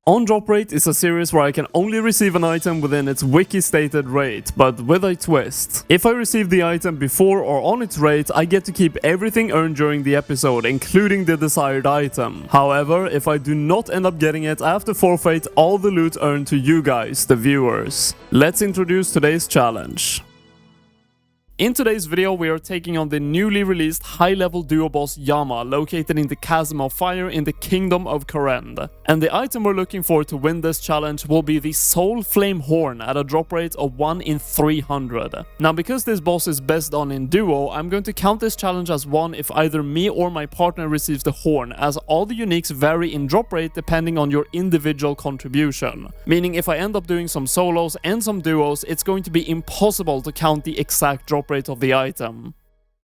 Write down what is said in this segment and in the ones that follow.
On Drop Rate is a series where I can only receive an item within its wiki stated rate, but with a twist. If I receive the item before or on its rate, I get to keep everything earned during the episode, including the desired item. However, if I do not end up getting it, I have to forfeit all the loot earned to you guys, the viewers. Let's introduce today's challenge. In today's video, we are taking on the newly released high-level duo boss Yama, located in the Chasm of Fire in the Kingdom of Kourend. And the item we're looking for to win this challenge will be the Soulflame Horn at a drop rate of 1 in 300. Now, because this boss is best done in duo, I'm going to count this challenge as one if either me or my partner receives the horn, as all the uniques vary in drop rate depending on your individual contribution. Meaning if I end up doing some solos and some duos, it's going to be impossible to count the exact drop rate of the item.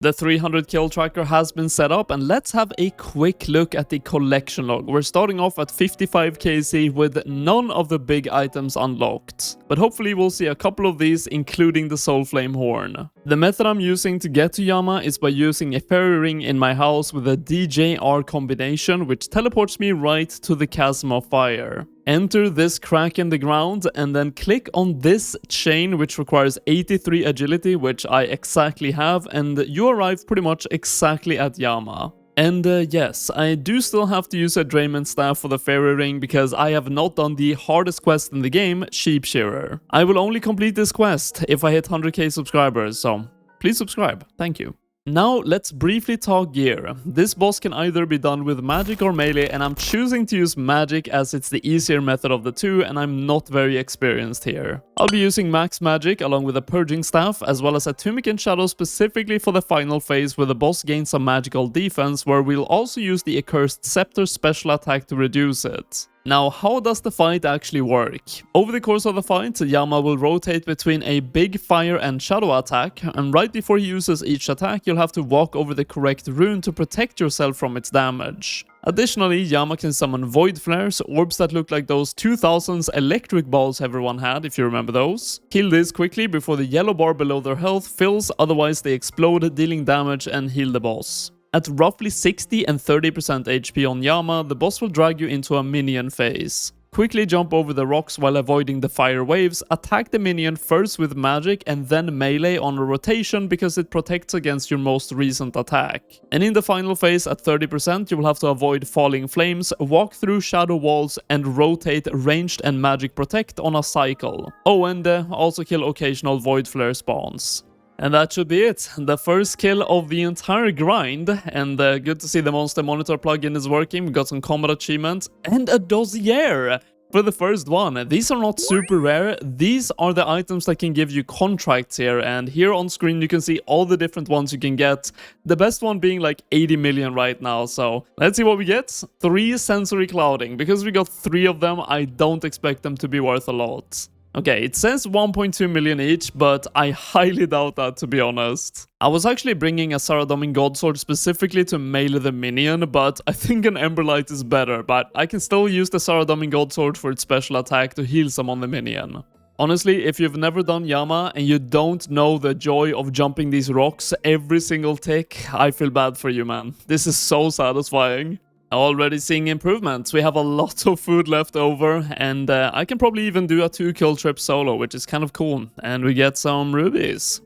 The 300 kill tracker has been set up, and let's have a quick look at the collection log. We're starting off at 55 KC with none of the big items unlocked, but hopefully we'll see a couple of these, including the Soulflame Horn. The method I'm using to get to Yama is by using a fairy ring in my house with a DJR combination, which teleports me right to the Chasm of Fire. Enter this crack in the ground and then click on this chain, which requires 83 agility, which I exactly have, and you arrive pretty much exactly at Yama. And yes, I do still have to use a Drayman staff for the fairy ring because I have not done the hardest quest in the game, Sheep Shearer. I will only complete this quest if I hit 100k subscribers, so please subscribe, thank you. Now let's briefly talk gear. This boss can either be done with magic or melee, and I'm choosing to use magic as it's the easier method of the two, and I'm not very experienced here. I'll be using max magic along with a purging staff, as well as a tunic and shadow specifically for the final phase where the boss gains some magical defense, where we'll also use the accursed scepter special attack to reduce it. Now, how does the fight actually work? Over the course of the fight, Yama will rotate between a big fire and shadow attack, and right before he uses each attack, you'll have to walk over the correct rune to protect yourself from its damage. Additionally, Yama can summon void flares, orbs that look like those 2000s electric balls everyone had, if you remember those. Kill this quickly before the yellow bar below their health fills, otherwise they explode, dealing damage, and heal the boss. At roughly 60 and 30% HP on Yama, the boss will drag you into a minion phase. Quickly jump over the rocks while avoiding the fire waves, attack the minion first with magic and then melee on a rotation because it protects against your most recent attack. And in the final phase at 30%, you will have to avoid falling flames, walk through shadow walls, and rotate ranged and magic protect on a cycle. Oh, and also kill occasional void flare spawns. And that should be it, the first kill of the entire grind, and good to see the Monster Monitor plugin is working. We got some combat achievements and a dossier for the first one. These are not super rare, these are the items that can give you contracts here, and here on screen you can see all the different ones you can get, the best one being like 80 million right now. So let's see what we get. 3 sensory clouding. Because we got 3 of them, I don't expect them to be worth a lot. Okay, it says 1.2 million each, but I highly doubt that, to be honest. I was actually bringing a Saradomin Godsword specifically to melee the minion, but I think an Emberlight is better, but I can still use the Saradomin Godsword for its special attack to heal some on the minion. Honestly, if you've never done Yama and you don't know the joy of jumping these rocks every single tick, I feel bad for you, man. This is so satisfying. Already seeing improvements. We have a lot of food left over, and I can probably even do a 2 kill trip solo, which is kind of cool. And we get some rubies.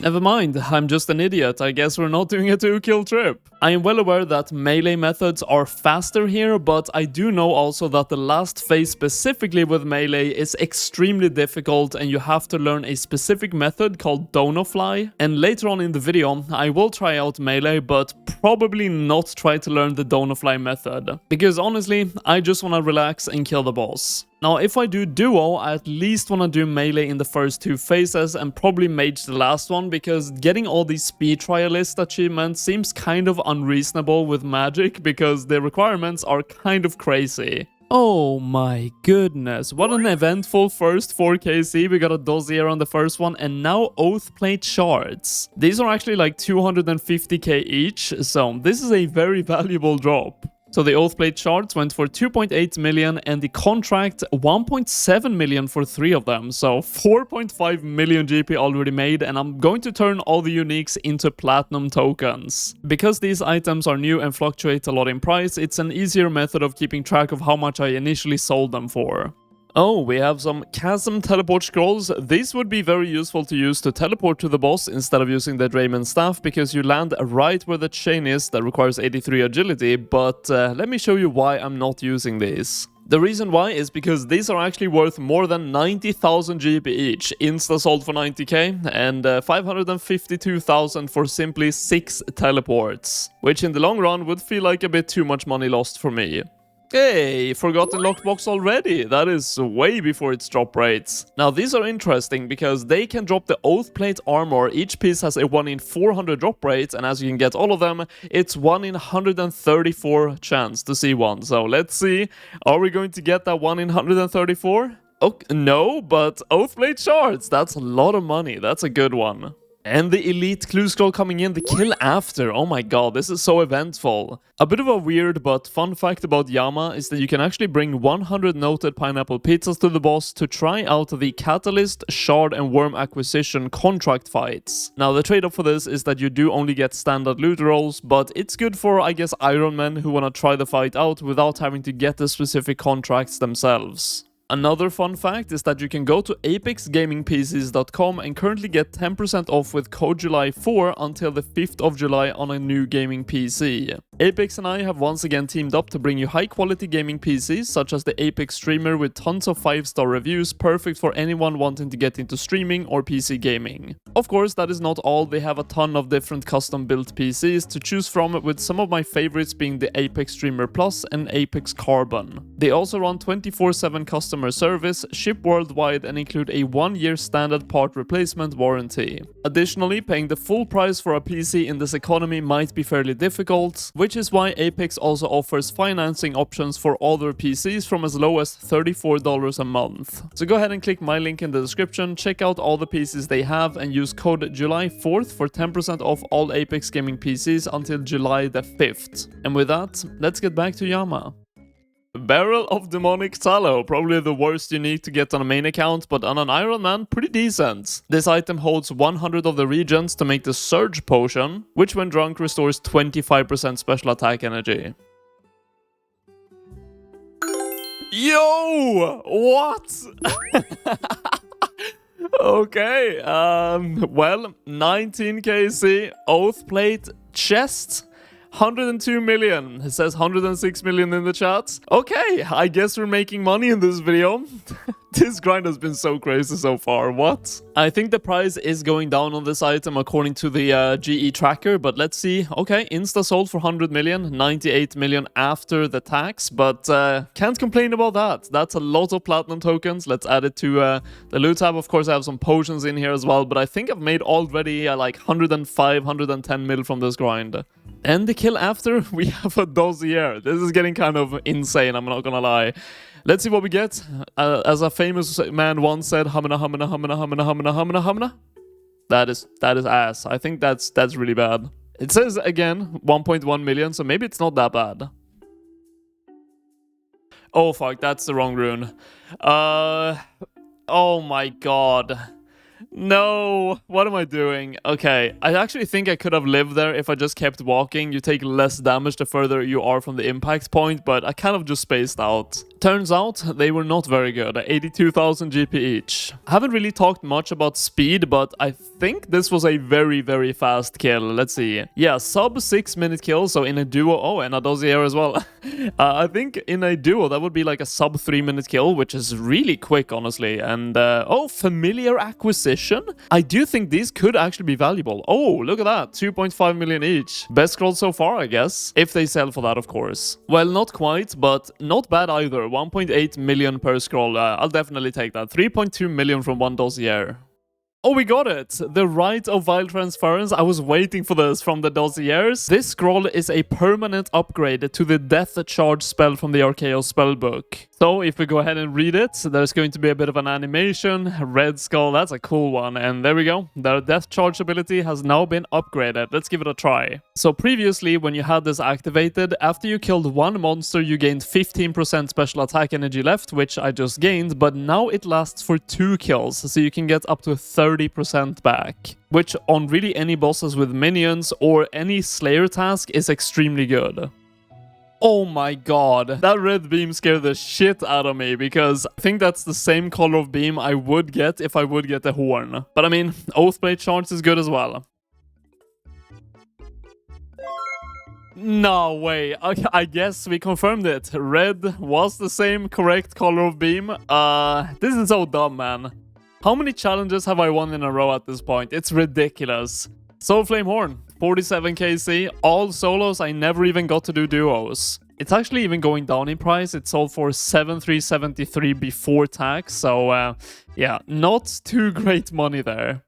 Never mind, I'm just an idiot. I guess we're not doing a 2 kill trip. I am well aware that melee methods are faster here, but I do know also that the last phase specifically with melee is extremely difficult, and you have to learn a specific method called Donofly. And later on in the video, I will try out melee, but probably not try to learn the Donofly method. Because honestly, I just want to relax and kill the boss. Now, if I do duo, I at least want to do melee in the first 2 phases and probably mage the last one, because getting all these speed trialist achievements seems kind of unreasonable with magic, because the requirements are kind of crazy. Oh my goodness, what an eventful first 4KC. We got a dossier on the first one, and now Oath Plate shards. These are actually like 250k each, so this is a very valuable drop. So the Oathblade shards went for 2.8 million and the contract 1.7 million for 3 of them. So 4.5 million GP already made, and I'm going to turn all the uniques into platinum tokens. Because these items are new and fluctuate a lot in price, it's an easier method of keeping track of how much I initially sold them for. Oh, we have some chasm teleport scrolls. These would be very useful to use to teleport to the boss instead of using the Drayman staff, because you land right where the chain is that requires 83 agility, but let me show you why I'm not using these. The reason why is because these are actually worth more than 90,000 GP each, insta sold for 90k, and 552,000 for simply 6 teleports, which in the long run would feel like a bit too much money lost for me. Hey, forgotten lockbox already. That is way before its drop rates. Now these are interesting because they can drop the Oathplate armor. Each piece has a 1 in 400 drop rate, and as you can get all of them, it's 1 in 134 chance to see one. So let's see, are we going to get that 1 in 134? Oh, no, but Oathblade shards, that's a lot of money. That's a good one. And the elite clue scroll coming in, the kill after. Oh my god, this is so eventful. A bit of a weird but fun fact about Yama is that you can actually bring 100 noted pineapple pizzas to the boss to try out the catalyst, shard and worm acquisition contract fights. Now the trade-off for this is that you do only get standard loot rolls, but it's good for, I guess, Iron Men who wanna try the fight out without having to get the specific contracts themselves. Another fun fact is that you can go to apexgamingpcs.com and currently get 10% off with code July4 until the 5th of July on a new gaming PC. Apex and I have once again teamed up to bring you high quality gaming PCs such as the Apex Streamer with tons of 5-star reviews, perfect for anyone wanting to get into streaming or PC gaming. Of course, that is not all, they have a ton of different custom built PCs to choose from, with some of my favorites being the Apex Streamer Plus and Apex Carbon. They also run 24/7 customer service, ship worldwide, and include a 1-year standard part replacement warranty. Additionally, paying the full price for a PC in this economy might be fairly difficult, which is why Apex also offers financing options for all their PCs from as low as $34 a month. So go ahead and click my link in the description, check out all the PCs they have, and use code July 4th for 10% off all Apex Gaming PCs until July the 5th. And with that, let's get back to Yama. Barrel of Demonic Tallow, probably the worst unique to get on a main account, but on an Iron Man, pretty decent. This item holds 100 of the reagents to make the Surge Potion, which when drunk restores 25% special attack energy. Yo! What? Okay, well, 19 KC, Oathplate, chest, 102 million. It says 106 million in the chat. Okay, I guess we're making money in this video. This grind has been so crazy so far. What? I think the price is going down on this item according to the GE tracker, but let's see. Okay, insta sold for 100 million, 98 million after the tax, but can't complain about that. That's a lot of platinum tokens. Let's add it to the loot tab. Of course, I have some potions in here as well, but I think I've made already like 105, 110 mil from this grind. And the kill after, we have a dossier. This is getting kind of insane, I'm not gonna lie. Let's see what we get. As a famous man once said, hamina, hamina, hamina, hamina, hamina, hamina, hamina. That is ass. I think that's really bad. It says, again, 1.1 million, so maybe it's not that bad. Oh, fuck, that's the wrong rune. Oh my god. No, what am I doing? Okay, I actually think I could have lived there if I just kept walking. You take less damage the further you are from the impact point, but I kind of just spaced out. Turns out they were not very good, 82,000 GP each. I haven't really talked much about speed, but I think this was a very, very fast kill. Let's see. Yeah, sub 6-minute kill, so in a duo, oh, and a dossier as well. I think in a duo that would be like a sub 3-minute kill, which is really quick, honestly. And, oh, familiar acquisition. I do think these could actually be valuable. Oh, look at that, 2.5 million each. Best scroll so far, I guess. If they sell for that, of course. Well, not quite, but not bad either. 1.8 million per scroll. I'll definitely take that. 3.2 million from one dossier. Oh, we got it! The Rite of Vile Transference. I was waiting for this from the dossiers. This scroll is a permanent upgrade to the Death Charge spell from the Archaeos spellbook. So if we go ahead and read it, there's going to be a bit of an animation. Red Skull, that's a cool one. And there we go. The death charge ability has now been upgraded. Let's give it a try. So previously, when you had this activated, after you killed one monster, you gained 15% special attack energy left, which I just gained, but now it lasts for 2 kills, so you can get up to 30% back. Which on really any bosses with minions or any Slayer task is extremely good. Oh my god, that red beam scared the shit out of me because I think that's the same color of beam I would get if I would get a horn. But I mean, Oathblade charge is good as well. No way. Okay, I guess we confirmed it. Red was the same correct color of beam. This is so dumb, man. How many challenges have I won in a row at this point? It's ridiculous. Soulflame Horn, 47 KC, all solos. I never even got to do duos. It's actually even going down in price. It sold for 7,373 before tax, so yeah, not too great money there.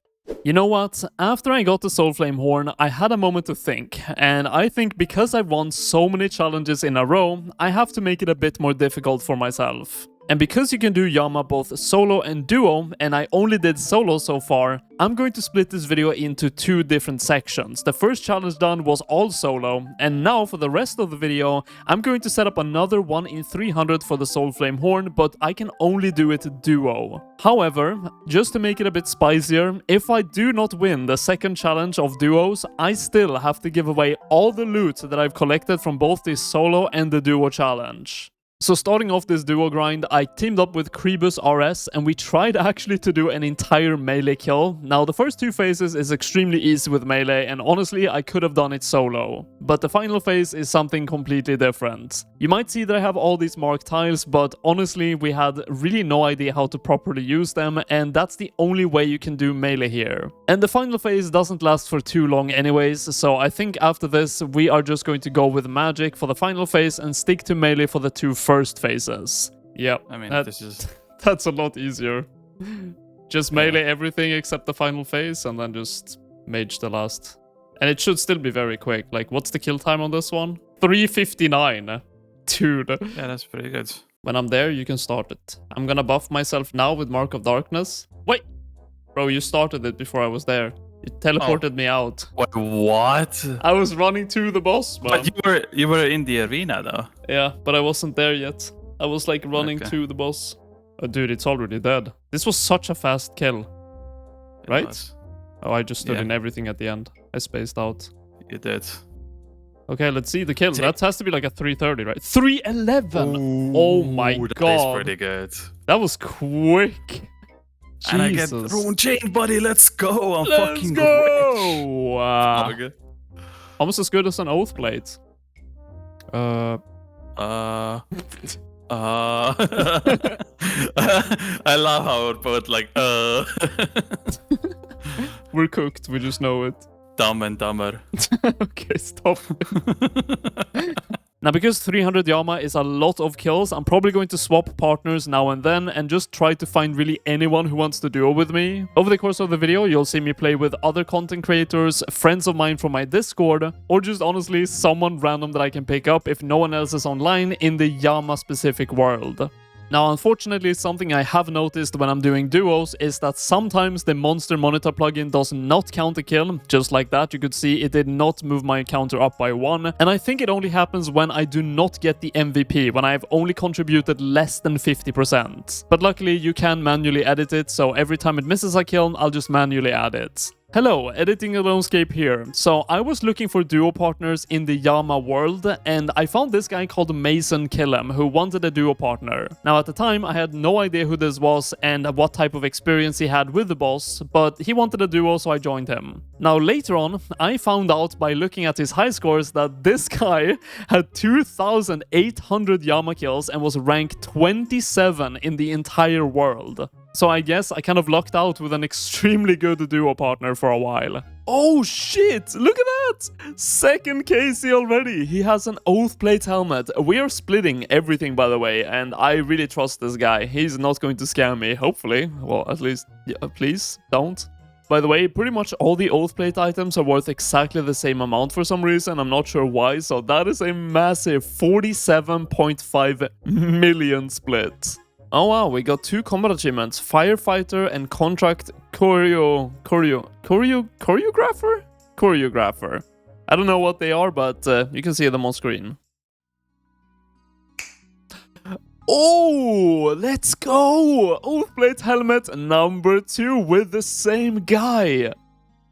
You know what? After I got the Soulflame Horn, I had a moment to think, and I think because I've won so many challenges in a row, I have to make it a bit more difficult for myself. And because you can do Yama both solo and duo, and I only did solo so far, I'm going to split this video into 2 different sections. The first challenge done was all solo, and now for the rest of the video, I'm going to set up another 1 in 300 for the Soulflame Horn, but I can only do it duo. However, just to make it a bit spicier, if I do not win the second challenge of duos, I still have to give away all the loot that I've collected from both the solo and the duo challenge. So starting off this duo grind, I teamed up with OSRS and we tried actually to do an entire melee kill. Now the first 2 phases is extremely easy with melee and honestly I could have done it solo. But the final phase is something completely different. You might see that I have all these marked tiles, but honestly we had really no idea how to properly use them, and that's the only way you can do melee here. And the final phase doesn't last for too long anyways, so I think after this we are just going to go with magic for the final phase and stick to melee for the 2 first phases. Yep, I mean, that's a lot easier. Just melee everything except the final phase and then just mage the last. And it should still be very quick. Like, what's the kill time on this one? 3:59. Dude. Yeah, that's pretty good. When I'm there, you can start it. I'm gonna buff myself now with Mark of Darkness. Wait! Bro, you started it before I was there. You teleported me out. Wait, what? I was running to the boss, man. But you were in the arena, though. Yeah, but I wasn't there yet. I was like running to the boss. Oh, dude, it's already dead. This was such a fast kill. Right? Oh, I just stood in everything at the end. I spaced out. You did. Okay, let's see the kill. That has to be like a 330, right? 311! Oh my god. That is pretty good. That was quick. And I get Rune Chain, buddy. Let's go. I'm Let's fucking go! rich. Almost as good as an Oathblade. I love how it both like We're cooked, we just know it. Dumb and dumber. Okay, stop. Now, because 300 Yama is a lot of kills, I'm probably going to swap partners now and then and just try to find really anyone who wants to duo with me. Over the course of the video, you'll see me play with other content creators, friends of mine from my Discord, or just honestly someone random that I can pick up if no one else is online in the Yama-specific world. Now, unfortunately, something I have noticed when I'm doing duos is that sometimes the monster monitor plugin does not count a kill. Just like that, you could see it did not move my counter up by 1. And I think it only happens when I do not get the MVP, when I've only contributed less than 50%. But luckily, you can manually edit it, so every time it misses a kill, I'll just manually add it. Hello, editing Alonescape here. So I was looking for duo partners in the Yama world, and I found this guy called Mason Killam who wanted a duo partner. Now at the time I had no idea who this was and what type of experience he had with the boss, but he wanted a duo, so I joined him. Now later on, I found out by looking at his high scores that this guy had 2,800 Yama kills and was ranked 27 in the entire world. So I guess I kind of lucked out with an extremely good duo partner for a while. Oh shit! Look at that! Second KC already! He has an Oathblade helmet. We are splitting everything, by the way, and I really trust this guy. He's not going to scam me, hopefully. Well, at least, yeah, please, don't. By the way, pretty much all the Oath Plate items are worth exactly the same amount for some reason. I'm not sure why, so that is a massive 47.5 million split. Oh wow, we got 2 combat achievements, Firefighter and Contract Choreographer? I don't know what they are, but you can see them on screen. Oh, let's go! Oathblade helmet number 2 with the same guy.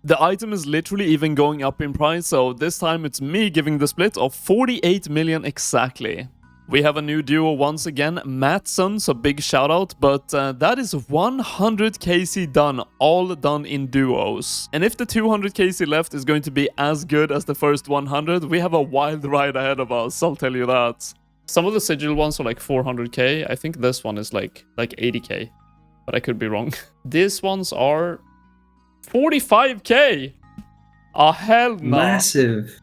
The item is literally even going up in price, so this time it's me giving the split of 48 million exactly. We have a new duo once again, Matson, so big shout out, but that is 100 KC done, all done in duos. And if the 200 KC left is going to be as good as the first 100, we have a wild ride ahead of us, I'll tell you that. Some of the sigil ones are like 400k. I think this one is like 80k, but I could be wrong. These ones are 45k. Oh hell no! Massive.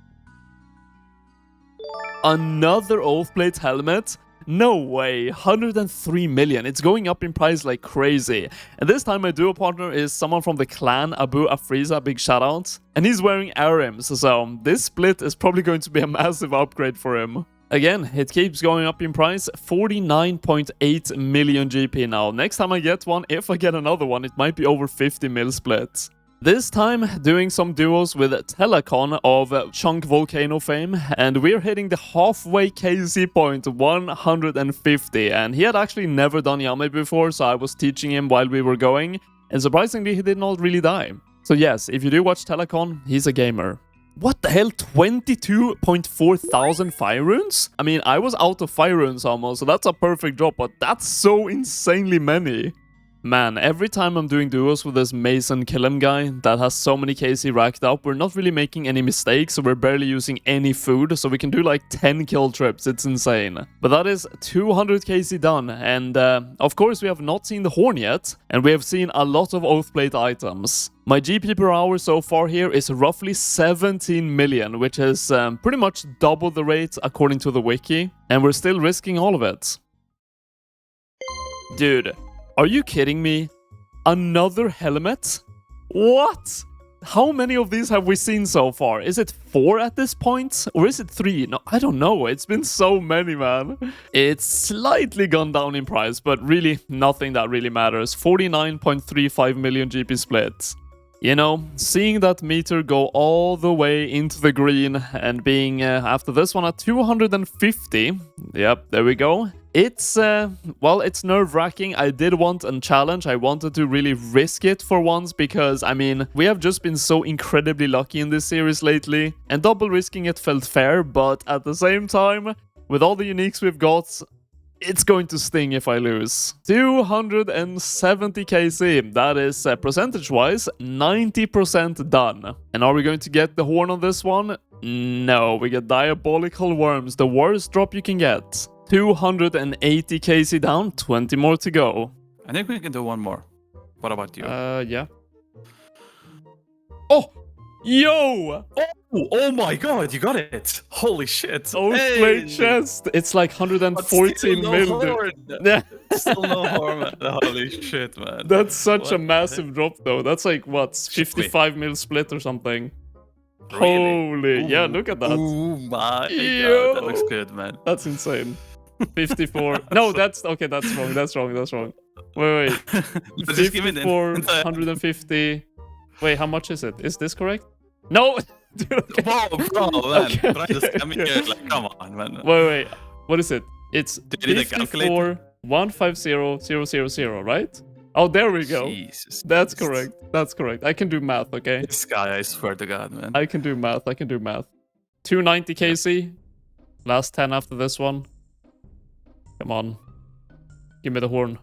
Another Oathblade helmet? No way, 103 million. It's going up in price like crazy. And this time my duo partner is someone from the clan, Abu Afriza, big shout out. And he's wearing Arims, so this split is probably going to be a massive upgrade for him. Again, it keeps going up in price, 49.8 million GP now. Next time I get one, if I get another one, it might be over 50 mil split. This time, doing some duos with Telecon of Chunk Volcano fame, and we're hitting the halfway KC point, 150, and he had actually never done Yame before, so I was teaching him while we were going, and surprisingly, he did not really die. So yes, if you do watch Telecon, he's a gamer. What the hell, 22.4 thousand fire runes? I mean, I was out of fire runes almost, so that's a perfect drop, but that's so insanely many. Man, every time I'm doing duos with this Mason Killam guy that has so many KC racked up, we're not really making any mistakes, so we're barely using any food, so we can do like 10 kill trips, it's insane. But that is 200 KC done, and of course we have not seen the horn yet, and we have seen a lot of Oathblade items. My GP per hour so far here is roughly 17 million, which is pretty much double the rate according to the wiki, and we're still risking all of it. Dude. Are you kidding me? Another helmet? What? How many of these have we seen so far? Is it 4 at this point? Or is it 3? No, I don't know. It's been so many, man. It's slightly gone down in price, but really nothing that really matters. 49.35 million GP split. You know, seeing that meter go all the way into the green and being after this one at 250. Yep, there we go. It's, well, it's nerve-wracking. I did want a challenge. I wanted to really risk it for once because, I mean, we have just been so incredibly lucky in this series lately. And double risking it felt fair, but at the same time, with all the uniques we've got, it's going to sting if I lose. 270 KC, that is percentage-wise 90% done. And are we going to get the horn on this one? No, we get Diabolical Worms, the worst drop you can get. 280 KC down, 20 more to go. I think we can do one more. What about you? Yeah. Oh! Yo! Oh my god, you got it! Holy shit! Oathblade chest! It's like 114 mil. Yeah. Still no horn, man. Holy shit, man. That's such a massive drop, though. That's like, what, 55 mil split or something? Really? Holy, yeah, look at that. Oh my Yo. god, that looks good, man. That's insane. 54. No, that's okay. That's wrong. That's wrong. That's wrong. Wait. 54, 150. Wait, how much is it? Is this correct? No. Dude, okay. Wow, bro, man. Okay, But I just come here, like, come on, man. Wait. What is it? It's Do you need a 54, 150,000, right? Oh, there we go. Jesus That's Christ. correct. That's correct. I can do math, okay? This guy, I swear to God, man. I can do math. 290 KC. Last 10 after this one. Come on. Give me the horn.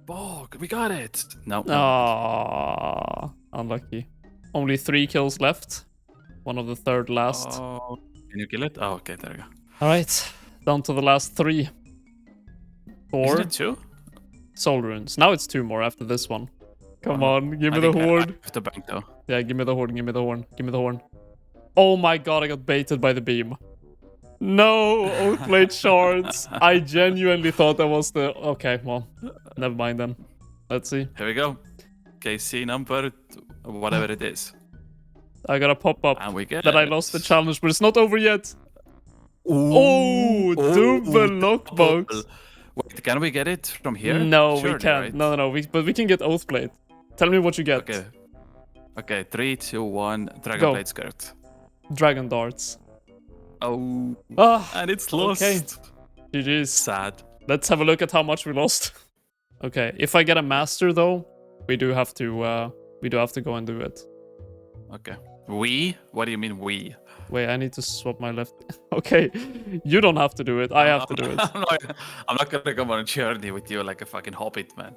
Oh, we got it. No. Ah, unlucky. Only 3 kills left. One of the third last. Oh, can you kill it? Oh, okay, there we go. Alright, down to the last 3. 4 Isn't it 2? soul runes. Now it's 2 more after this one. Come on, give me I the think I horn. have to bank though. Yeah, give me the horn, give me the horn, give me the horn. Oh my god, I got baited by the beam. No, Oathblade shards. I genuinely thought that was the... Okay, well, never mind then. Let's see. Here we go. KC number, whatever it is. I got a pop-up And we get that I lost the challenge, but it's not over yet. Ooh, double lockbox. Wait, can we get it from here? No, Surely, we can't. Right? No. But we can get Oathblade. Tell me what you get. Okay, 3, 2, 1. Dragonblade skirt. Dragon darts. Oh. And it's lost. Okay. GG's. Sad. Let's have a look at how much we lost. Okay, if I get a master though, we do have to go and do it. Okay. We? What do you mean we? Wait, I need to swap my left. Okay, you don't have to do it. I have to do it. I'm not gonna come on a journey with you like a fucking hobbit, man.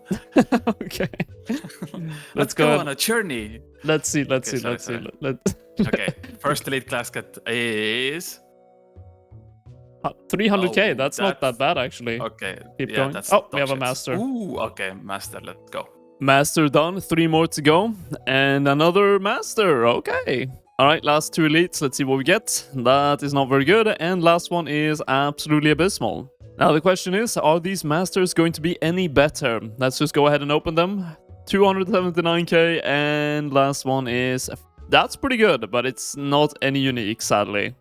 Okay. Let's go on a journey. Let's see. Okay, first elite casket is 300k. That's not that bad actually. Okay. Keep going. Oh, we have a master. Ooh, okay, master. Let's go. Master done. 3 more to go, and another master. Okay. All right, last 2 elites. Let's see what we get. That is not very good, and last one is absolutely abysmal. Now the question is, are these masters going to be any better? Let's just go ahead and open them. 279k, and last one is... That's pretty good, but it's not any unique, sadly.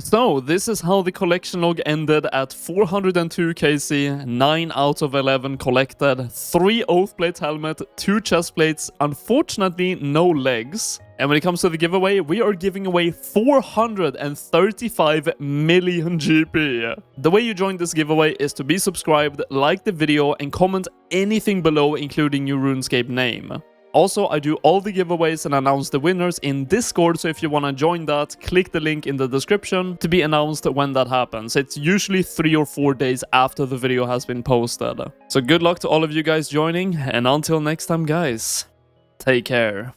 So, this is how the collection log ended at 402 KC, 9 out of 11 collected, 3 Oathblade helmet, 2 chest plates, unfortunately no legs. And when it comes to the giveaway, we are giving away 435 million GP. The way you join this giveaway is to be subscribed, like the video, and comment anything below, including your Runescape name. Also, I do all the giveaways and announce the winners in Discord, so if you want to join that, click the link in the description to be announced when that happens. It's usually 3 or 4 days after the video has been posted. So good luck to all of you guys joining, and until next time guys, take care.